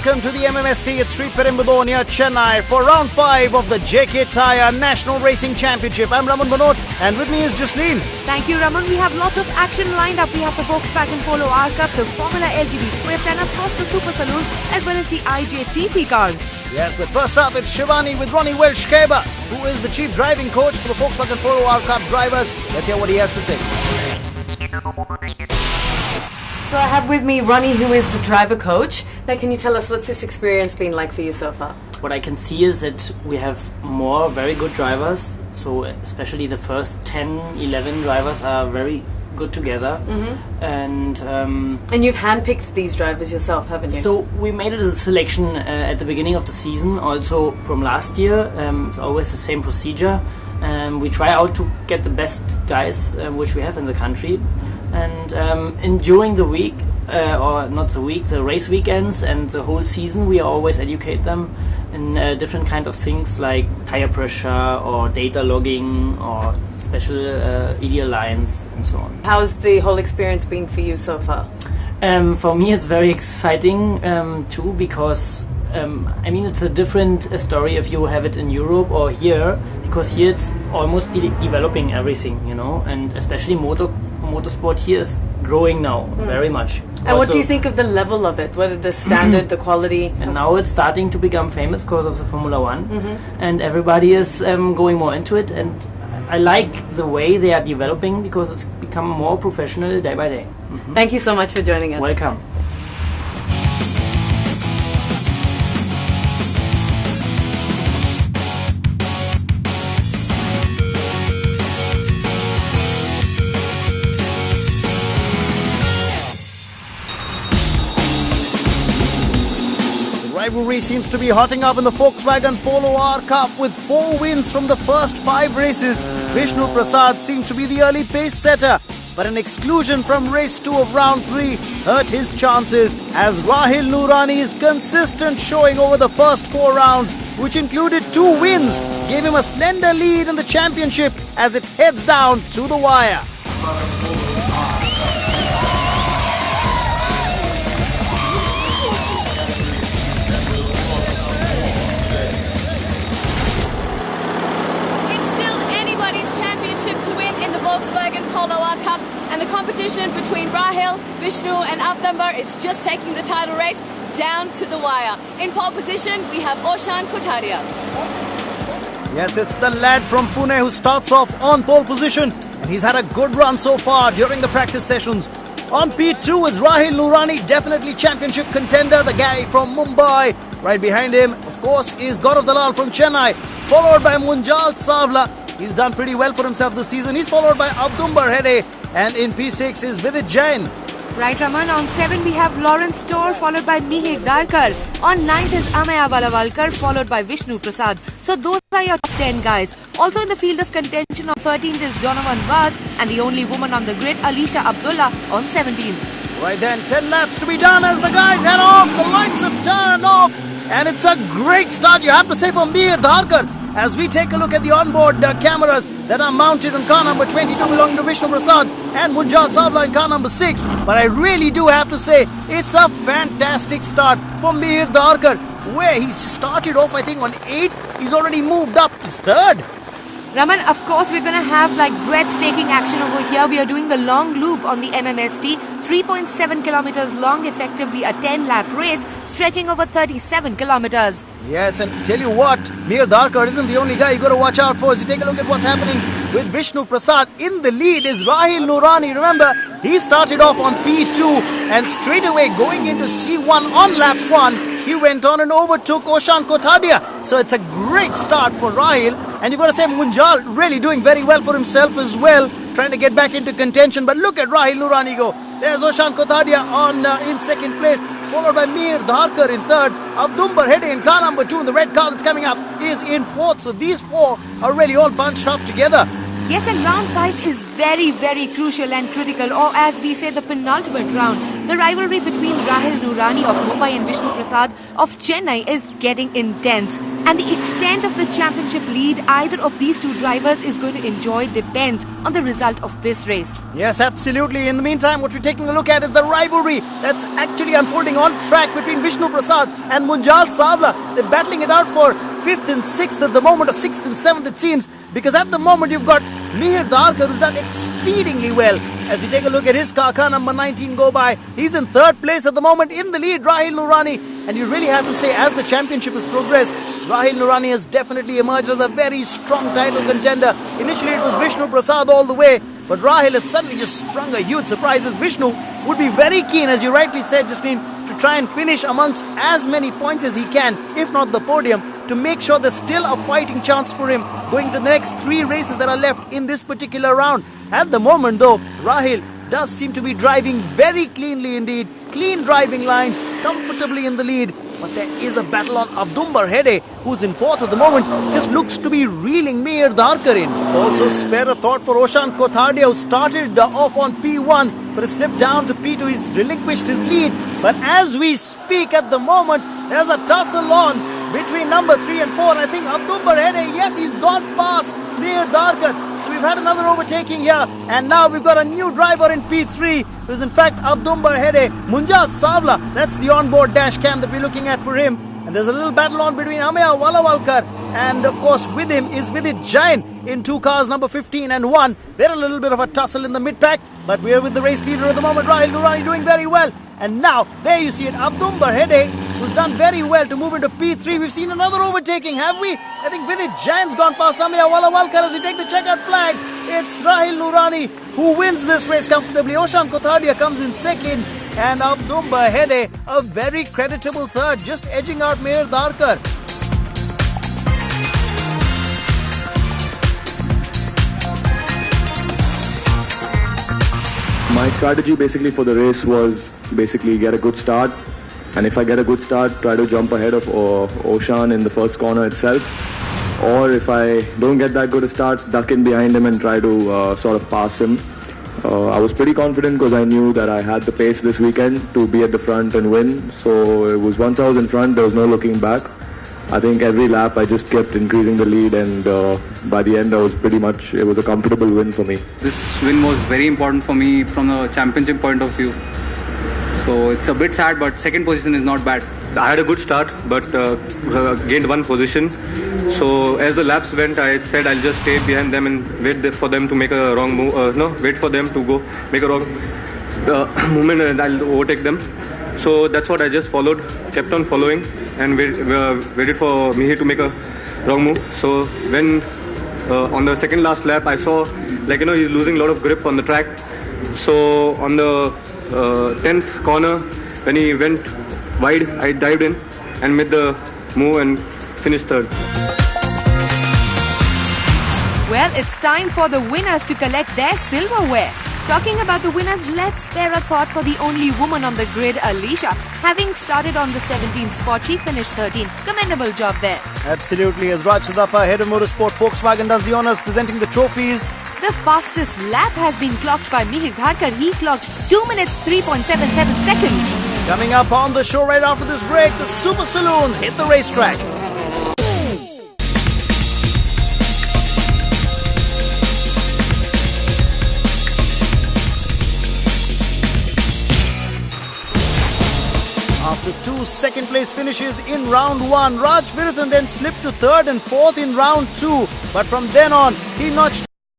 welcome to the MMST at Sri Perambudur near Chennai for round 5 of the JK Tyre National Racing Championship. I'm Raman Manoj and with me is Jasleen. Thank you, Raman. We have lots of action lined up. We have the Volkswagen Polo R Cup, the Formula LGB Swift and of course the Super Saloon as well as the IJTC cars. Yes, but first up it's Shivani with Ronnie Welsh-Keba, who is the chief driving coach for the Volkswagen Polo R Cup drivers. Let's hear what he has to say. So I have with me Ronnie, who is the driver coach. Now can you tell us what's this experience been like for you so far? What I can see is that we have more very good drivers. So especially the first 10, 11 drivers are very good together. And you've handpicked these drivers yourself, haven't you? So we made it a selection at the beginning of the season, also from last year. It's always the same procedure. We try out to get the best guys which we have in the country. And during the week, or not the week, the race weekends and the whole season, we always educate them in different kind of things like tire pressure or data logging or special EDL lines and so on. How's the whole experience been for you so far? For me it's very exciting too, because I mean it's a different story if you have it in Europe or here, because here it's almost developing everything, you know, and especially motorsport here is growing now very much. And what do you think of the level of it? What is the standard, the quality? And now it's starting to become famous because of the Formula 1 and everybody is going more into it, and I like the way they are developing because it's become more professional day by day. Thank you so much for joining us. Welcome. Rivalry seems to be hotting up in the Volkswagen Polo R Cup with 4 wins from the first 5 races. Vishnu Prasad seemed to be the early pace setter, but an exclusion from race 2 of round 3 hurt his chances as Rahil Nurani's consistent showing over the first 4 rounds, which included 2 wins, gave him a slender lead in the championship as it heads down to the wire. In the Volkswagen Polo R Cup, and the competition between Rahil, Vishnu and Avdambar is just taking the title race down to the wire. In pole position we have Oshan Kotaria. Yes, it's the lad from Pune who starts off on pole position, and he's had a good run so far during the practice sessions. On P2 is Rahil Nurani, definitely championship contender, the guy from Mumbai. Right behind him, of course, is Gaurav Dalal from Chennai, followed by Munjal Savla. He's done pretty well for himself this season. He's followed by Avdumbar Hede, and in P6 is Vidit Jain. Right, Raman. On 7 we have Lawrence Torr followed by Mihir Darkar. On 9th is Amaya Balavalkar followed by Vishnu Prasad. So those are your top 10 guys. Also in the field of contention on 13th is Donovan Vaz, and the only woman on the grid, Alisha Abdullah, on 17th. Right then, 10 laps to be done as the guys head off. The lights have turned off, and it's a great start, you have to say, for Mihir Darkar. As we take a look at the onboard cameras that are mounted on car number 22 belonging to Vishnu Prasad and Munjal Savla in car number 6. But I really do have to say, it's a fantastic start for Mihir Darkar, where he started off, I think, on 8th. He's already moved up to 3rd. Raman, of course, we're going to have like breathtaking action over here. We are doing the long loop on the MMST, 3.7 kilometers long, effectively a 10-lap race, stretching over 37 kilometers. Yes, and tell you what, Mihir Darkar isn't the only guy you got to watch out for. As you take a look at what's happening with Vishnu Prasad, in the lead is Rahil Nurani. Remember, he started off on P2 and straight away going into C1 on lap 1, he went on and overtook Oshan Kotadia. So it's a great start for Rahil, and you've got to say Munjal really doing very well for himself as well, trying to get back into contention. But look at Rahil Nurani go. There's Oshan Kotadia in 2nd place, followed by Mihir Darkar in 3rd. Avdumbar Hede in car number 2 in the red car that's coming up is in 4th. So these 4 are really all bunched up together. Yes, and round 5 is very, very crucial and critical, or as we say, the penultimate round. The rivalry between Rahil Nurani of Mumbai and Vishnu Prasad of Chennai is getting intense. And the extent of the championship lead either of these two drivers is going to enjoy depends on the result of this race. Yes, absolutely. In the meantime, what we're taking a look at is the rivalry that's actually unfolding on track between Vishnu Prasad and Munjal Savla. They're battling it out for 5th and 6th at the moment, or 6th and 7th it seems, because at the moment you've got Mihir Darkar, who's done exceedingly well. As we take a look at his car, number 19 go by, he's in 3rd place at the moment. In the lead, Rahil Nurani. And you really have to say, as the championship has progressed, Rahil Nurani has definitely emerged as a very strong title contender. Initially it was Vishnu Prasad all the way, but Rahil has suddenly just sprung a huge surprise, as Vishnu would be very keen, as you rightly said, Justine, to try and finish amongst as many points as he can, if not the podium, to make sure there's still a fighting chance for him going to the next 3 races that are left in this particular round. At the moment though, Rahil does seem to be driving very cleanly indeed. Clean driving lines, comfortably in the lead. But there is a battle on Abdumbar Hede, who's in 4th at the moment. Just looks to be reeling Mihir Darkar in. Also spare a thought for Oshan Kothadia, who started off on P1 but has slipped down to P2. He's relinquished his lead. But as we speak at the moment, there's a tussle on between number 3 and 4. I think Abdumbar Hede, yes, he's gone past Mihir Darkar. So we've had another overtaking here, and now we've got a new driver in P3, who is in fact Abdumbar Hede, Munjal Savla. That's the onboard dash cam that we're looking at for him. And there's a little battle on between Ameya Valavalkar and of course with him is Vidit Jain in 2 cars, number 15 and 1. They're a little bit of a tussle in the mid-pack, but we're with the race leader at the moment, Rahil Nurani, doing very well. And now, there you see it, Abdumbar Hede, who's done very well to move into P3. We've seen another overtaking, have we? I think Vidit Jain's gone past Ameya Valavalkar as we take the checkered flag. It's Rahil Nurani who wins this race comfortably. Oshan Kothadia comes in 2nd, and Abdumbar Hede, a very creditable 3rd, just edging out Mihir Darkar. My strategy basically for the race was basically get a good start, and if I get a good start, try to jump ahead of Oshan in the first corner itself, or if I don't get that good a start, duck in behind him and try to sort of pass him. I was pretty confident because I knew that I had the pace this weekend to be at the front and win, so it was once I was in front, there was no looking back. I think every lap I just kept increasing the lead, and by the end it was a comfortable win for me. This win was very important for me from a championship point of view. So it's a bit sad, but 2nd position is not bad. I had a good start, but gained 1 position. So as the laps went, I said I'll just stay behind them and wait for them to make a wrong move. Wait for them to make a wrong movement, and I'll overtake them. So that's what I just followed, kept on following, and waited for Mihir to make a wrong move. So when on the 2nd last lap, I saw he's losing a lot of grip on the track. So on the 10th corner, when he went wide, I dived in and made the move and finished 3rd. Well, it's time for the winners to collect their silverware. Talking about the winners, let's spare a thought for the only woman on the grid, Alicia. Having started on the 17th spot, she finished 13th. Commendable job there. Absolutely. As Raj Chadapa, head of motorsport, Volkswagen does the honours presenting the trophies. The fastest lap has been clocked by Mihir Darkar. He clocked 2 minutes 3.77 seconds. Coming up on the show right after this break, the Super Saloons hit the racetrack. After 2 second-place finishes in round 1, Raj Virathan then slipped to 3rd and 4th in round 2. But from then on, he notched